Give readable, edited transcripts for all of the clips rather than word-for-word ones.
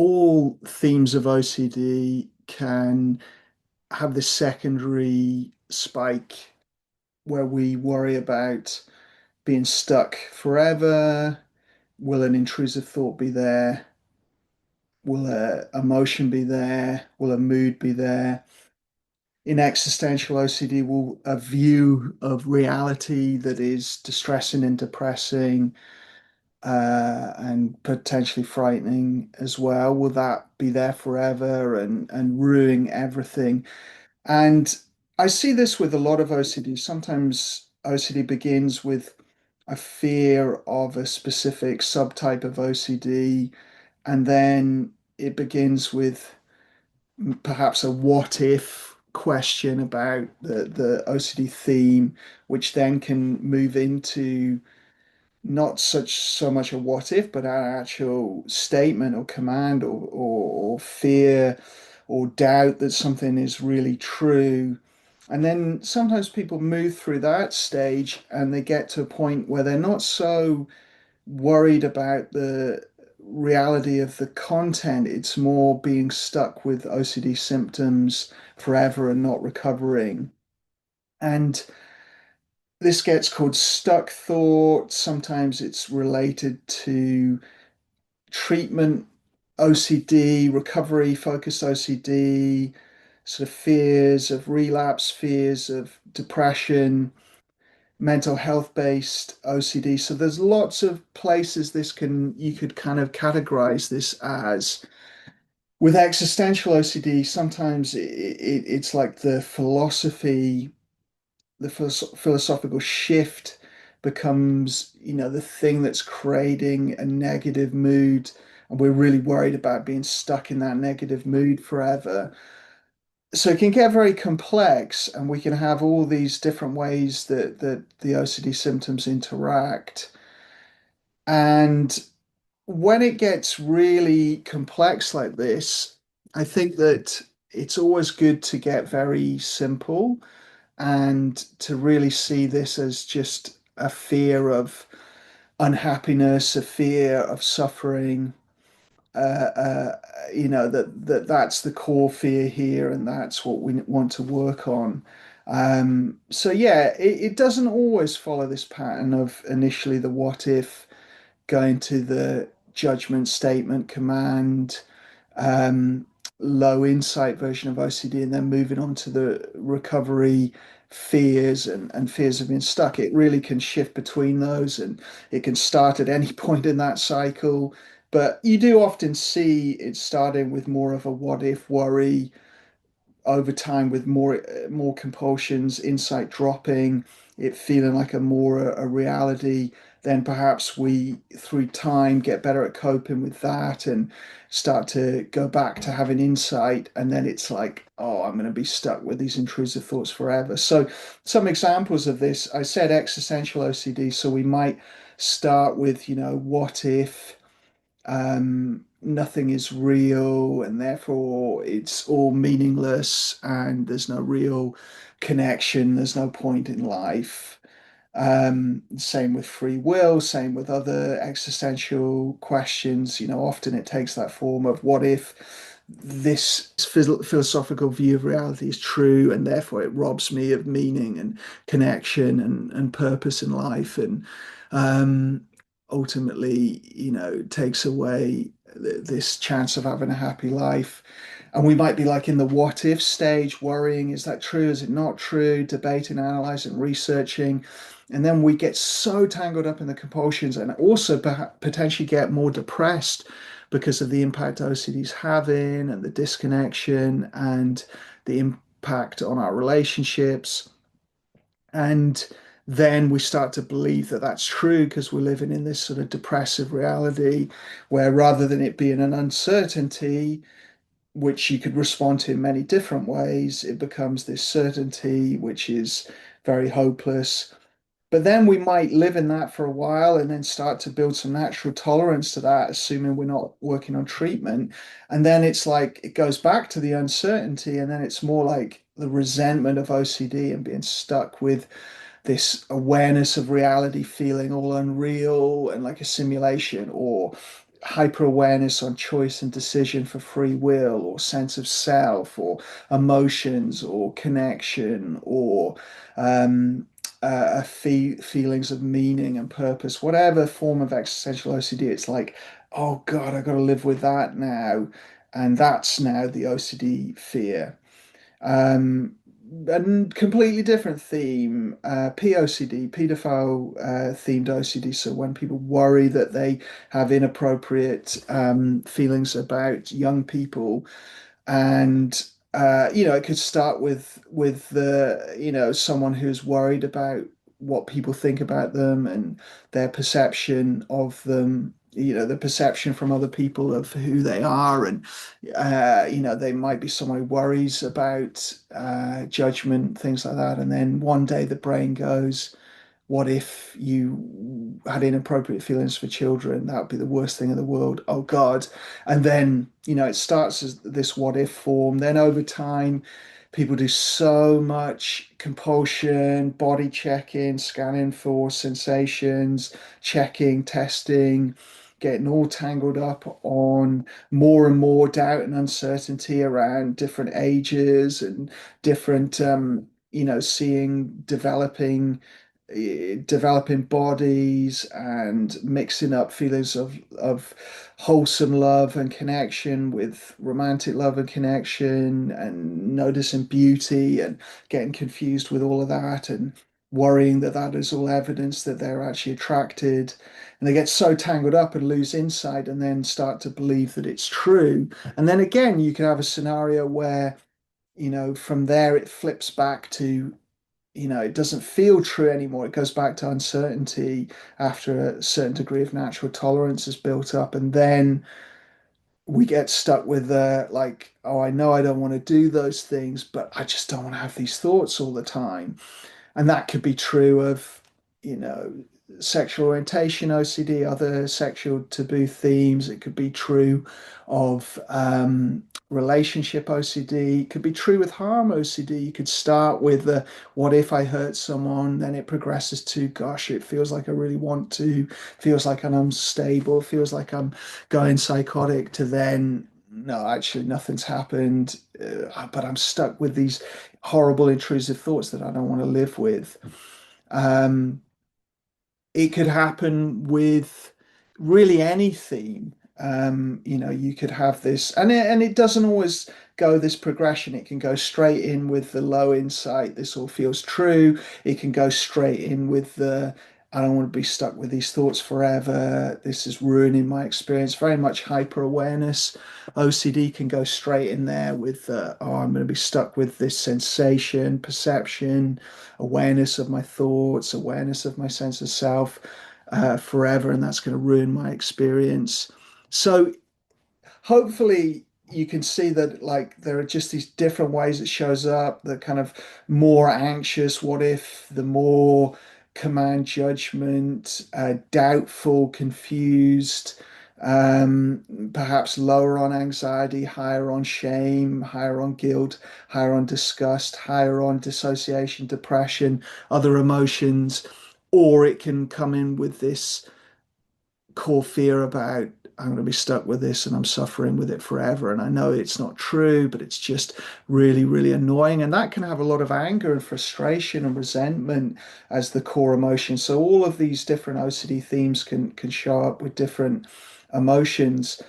all themes of OCD can have this secondary spike where we worry about being stuck forever. Will an intrusive thought be there? Will a emotion be there? Will a mood be there? In existential OCD, will a view of reality that is distressing and depressing and potentially frightening as well, will that be there forever and ruining everything? And I see this with a lot of OCD. Sometimes OCD begins with a fear of a specific subtype of OCD, and then it begins with perhaps a what if question about the OCD theme, which then can move into not such so much a what if, but an actual statement or command or fear or doubt that something is really true. And then sometimes people move through that stage and they get to a point where they're not so worried about the reality of the content. It's more being stuck with OCD symptoms forever and not recovering. And this gets called stuck thought. Sometimes it's related to treatment OCD, recovery focused OCD, sort of fears of relapse, fears of depression, mental health based OCD. So there's lots of places this can you could kind of categorize this as. With existential OCD, sometimes it's like the philosophical shift becomes, the thing that's creating a negative mood, and we're really worried about being stuck in that negative mood forever. So it can get very complex, and we can have all these different ways that the OCD symptoms interact. And when it gets really complex like this, I think that it's always good to get very simple and to really see this as just a fear of unhappiness, a fear of suffering. Uh, uh, that's the core fear here, and that's what we want to work on. So yeah, it doesn't always follow this pattern of initially the what if, going to the judgment statement command, um, low insight version of OCD, and then moving on to the recovery fears and fears of being stuck. It really can shift between those, and it can start at any point in that cycle. But you do often see it starting with more of a what if worry over time with more compulsions, insight dropping, it feeling like a reality. Then perhaps we, through time, get better at coping with that and start to go back to having insight. And then it's like, oh, I'm going to be stuck with these intrusive thoughts forever. So, some examples of this, I said existential OCD. So, we might start with, what if nothing is real and therefore it's all meaningless and there's no real connection, there's no point in life. Same with free will, same with other existential questions. Often it takes that form of what if this philosophical view of reality is true and therefore it robs me of meaning and connection and purpose in life. And um, ultimately, takes away this chance of having a happy life. And we might be like in the what if stage, worrying, is that true? Is it not true? Debating, analyzing, researching. And then we get so tangled up in the compulsions and also potentially get more depressed because of the impact OCD is having and the disconnection and the impact on our relationships. And then we start to believe that that's true because we're living in this sort of depressive reality where rather than it being an uncertainty, which you could respond to in many different ways, it becomes this certainty, which is very hopeless. But then we might live in that for a while and then start to build some natural tolerance to that, assuming we're not working on treatment. And then it's like it goes back to the uncertainty, and then it's more like the resentment of OCD and being stuck with this awareness of reality feeling all unreal and like a simulation, or hyper awareness on choice and decision for free will or sense of self or emotions or connection or um, feelings of meaning and purpose, whatever form of existential OCD, it's like, oh God, I got to live with that now. And that's now the OCD fear. Um, a completely different theme, POCD, pedophile themed OCD. So when people worry that they have inappropriate feelings about young people, and it could start with the someone who's worried about what people think about them and their perception of them, the perception from other people of who they are, and they might be someone who worries about judgment, things like that, and then one day the brain goes, what if you had inappropriate feelings for children? That would be the worst thing in the world. Oh God. And then, it starts as this what if form. Then over time, people do so much compulsion, body checking, scanning for sensations, checking, testing, getting all tangled up on more and more doubt and uncertainty around different ages and different, seeing developing bodies and mixing up feelings of wholesome love and connection with romantic love and connection and noticing beauty and getting confused with all of that and worrying that that is all evidence that they're actually attracted, and they get so tangled up and lose insight and then start to believe that it's true. And then again you can have a scenario where from there it flips back to it doesn't feel true anymore. It goes back to uncertainty after a certain degree of natural tolerance is built up. And then we get stuck with like, oh, I know I don't want to do those things, but I just don't want to have these thoughts all the time. And that could be true of, you know, sexual orientation OCD, other sexual taboo themes. It could be true of relationship OCD. It could be true with harm OCD. You could start with what if I hurt someone? Then it progresses to, gosh, it feels like I really want to, feels like I'm unstable, feels like I'm going psychotic, to then, no, actually, nothing's happened, but I'm stuck with these horrible, intrusive thoughts that I don't want to live with. Um, it could happen with really any theme. You could have this, and it doesn't always go this progression. It can go straight in with the low insight. This all feels true. It can go straight in with the I don't want to be stuck with these thoughts forever. This is ruining my experience. Very much hyper awareness. OCD can go straight in there with, oh, I'm going to be stuck with this sensation, perception, awareness of my thoughts, awareness of my sense of self forever, and that's going to ruin my experience. So hopefully you can see that like there are just these different ways it shows up. The kind of more anxious, what if, the more command judgment, doubtful, confused, perhaps lower on anxiety, higher on shame, higher on guilt, higher on disgust, higher on dissociation, depression, other emotions, or it can come in with this core fear about I'm going to be stuck with this and I'm suffering with it forever. And I know it's not true, but it's just really, really annoying. And that can have a lot of anger and frustration and resentment as the core emotion. So all of these different OCD themes can show up with different emotions.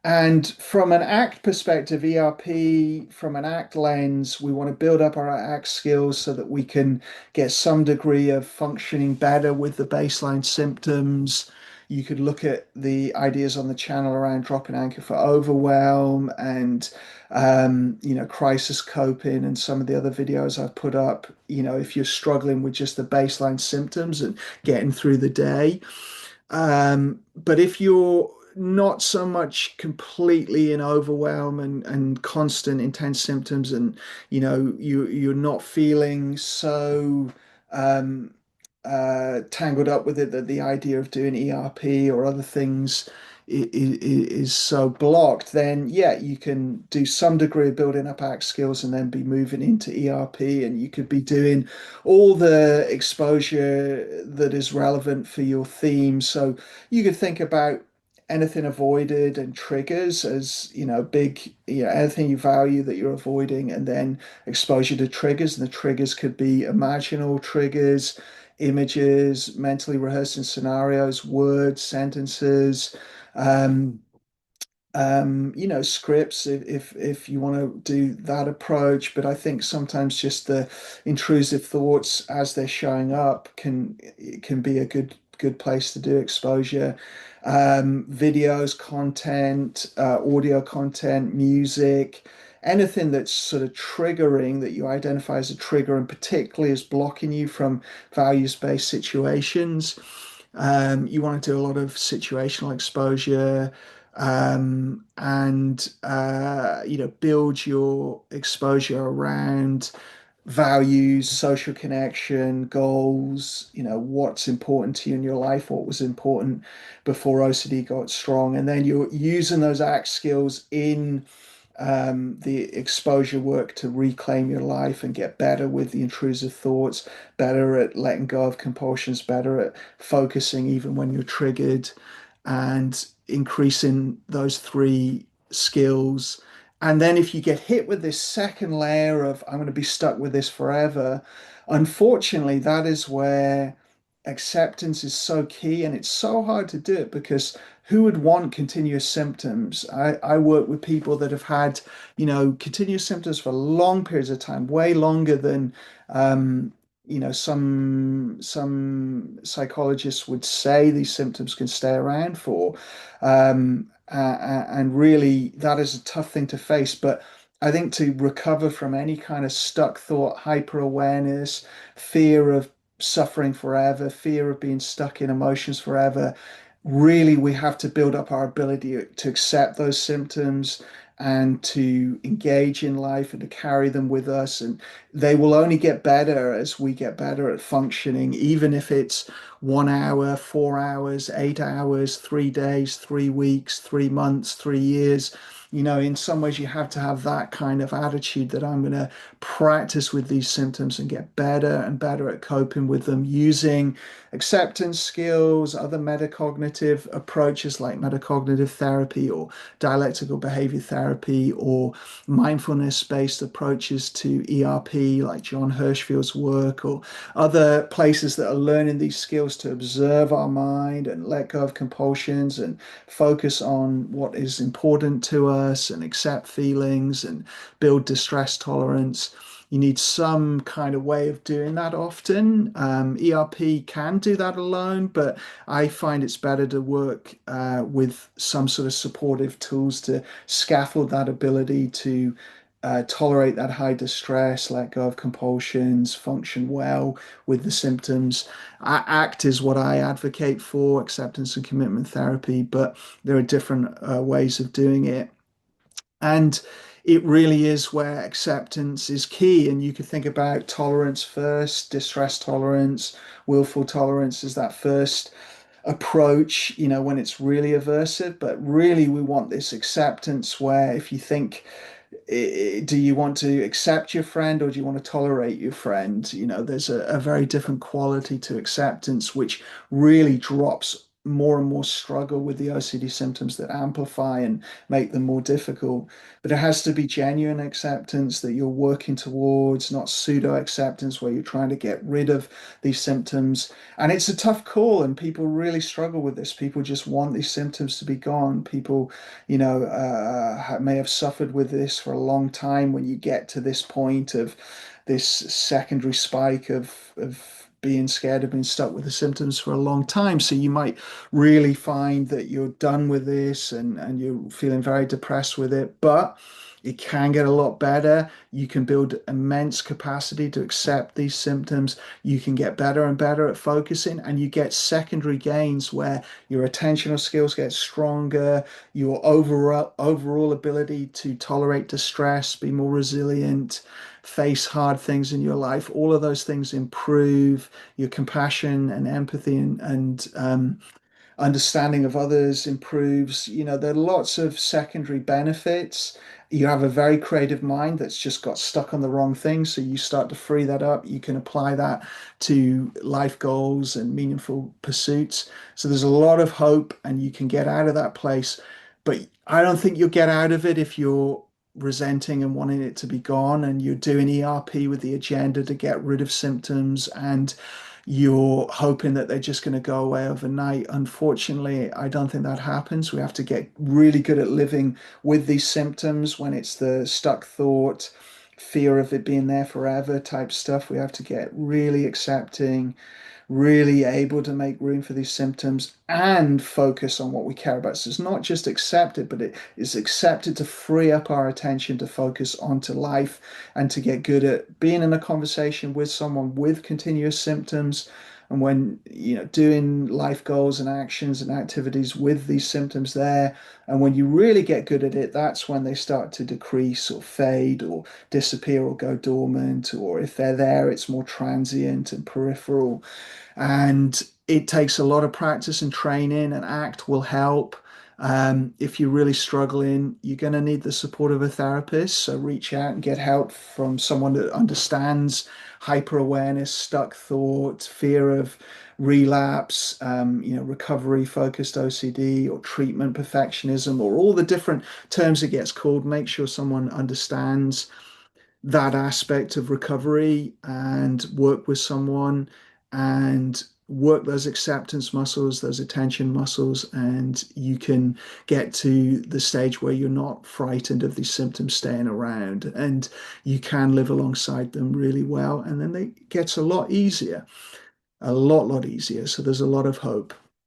And from an ACT perspective, ERP, from an ACT lens, we want to build up our ACT skills so that we can get some degree of functioning better with the baseline symptoms. You could look at the ideas on the channel around dropping anchor for overwhelm and, crisis coping, and some of the other videos I've put up, if you're struggling with just the baseline symptoms and getting through the day. But if you're not so much completely in overwhelm and constant intense symptoms, and you're not feeling so um, tangled up with it that the idea of doing ERP or other things is so blocked, then yeah, you can do some degree of building up ACT skills and then be moving into ERP, and you could be doing all the exposure that is relevant for your theme. So you could think about anything avoided and triggers as, big, anything you value that you're avoiding, and then exposure to triggers. And the triggers could be imaginal triggers, images, mentally rehearsing scenarios, words, sentences. Um, scripts if you want to do that approach. But I think sometimes just the intrusive thoughts as they're showing up can be a good place to do exposure. Videos, content, audio content, music, anything that's sort of triggering that you identify as a trigger and particularly is blocking you from values-based situations. You want to do a lot of situational exposure, and build your exposure around values, social connection, goals, what's important to you in your life, what was important before OCD got strong. And then you're using those ACT skills in the exposure work to reclaim your life and get better with the intrusive thoughts, better at letting go of compulsions, better at focusing even when you're triggered, and increasing those three skills. And then if you get hit with this second layer of, I'm going to be stuck with this forever, unfortunately, that is where acceptance is so key. And it's so hard to do it because who would want continuous symptoms? I work with people that have had, continuous symptoms for long periods of time, way longer than, some psychologists would say these symptoms can stay around for. And really, that is a tough thing to face. But I think to recover from any kind of stuck thought, hyper awareness, fear of suffering forever, fear of being stuck in emotions forever, really we have to build up our ability to accept those symptoms and to engage in life and to carry them with us. And they will only get better as we get better at functioning, even if it's 1 hour, 4 hours, 8 hours, 3 days, 3 weeks, 3 months, 3 years. In some ways, you have to have that kind of attitude that I'm going to practice with these symptoms and get better and better at coping with them using acceptance skills, other metacognitive approaches like metacognitive therapy or dialectical behavior therapy, or mindfulness-based approaches to ERP like John Hirschfield's work, or other places that are learning these skills to observe our mind and let go of compulsions and focus on what is important to us and accept feelings and build distress tolerance. You need some kind of way of doing that often. ERP can do that alone, but I find it's better to work with some sort of supportive tools to scaffold that ability to tolerate that high distress, let go of compulsions, function well with the symptoms. ACT is what I advocate for, acceptance and commitment therapy, but there are different ways of doing it. And it really is where acceptance is key. And you could think about tolerance first, distress tolerance, willful tolerance is that first approach, when it's really aversive. But really, we want this acceptance where if you think, do you want to accept your friend or do you want to tolerate your friend? There's a very different quality to acceptance, which really drops more and more struggle with the OCD symptoms that amplify and make them more difficult. But it has to be genuine acceptance that you're working towards, not pseudo acceptance where you're trying to get rid of these symptoms. And it's a tough call, and people really struggle with this. People just want these symptoms to be gone. People may have suffered with this for a long time. When you get to this point of this secondary spike of being scared of being stuck with the symptoms for a long time. So you might really find that you're done with this and you're feeling very depressed with it. But it can get a lot better. You can build immense capacity to accept these symptoms. You can get better and better at focusing, and you get secondary gains where your attentional skills get stronger, your overall ability to tolerate distress, be more resilient, face hard things in your life. All of those things improve your compassion and empathy and understanding of others improves. There are lots of secondary benefits, You have a very creative mind that's just got stuck on the wrong thing. So you start to free that up. You can apply that to life goals and meaningful pursuits. So there's a lot of hope and you can get out of that place. But I don't think you'll get out of it if you're resenting and wanting it to be gone and you're doing ERP with the agenda to get rid of symptoms and you're hoping that they're just going to go away overnight. Unfortunately, I don't think that happens. We have to get really good at living with these symptoms when it's the stuck thought, fear of it being there forever type stuff. We have to get really accepting, really able to make room for these symptoms and focus on what we care about. So it's not just accepted, but it is accepted to free up our attention to focus onto life and to get good at being in a conversation with someone with continuous symptoms. And when, doing life goals and actions and activities with these symptoms there, and when you really get good at it, that's when they start to decrease or fade or disappear or go dormant. Or if they're there, it's more transient and peripheral. And it takes a lot of practice and training, and ACT will help. If you're really struggling, you're going to need the support of a therapist. So reach out and get help from someone that understands hyper awareness, stuck thought, fear of relapse, recovery focused OCD or treatment perfectionism, or all the different terms it gets called. Make sure someone understands that aspect of recovery and work with someone and work those acceptance muscles, those attention muscles, and you can get to the stage where you're not frightened of these symptoms staying around and you can live alongside them really well. And then it gets a lot easier, a lot easier. So there's a lot of hope.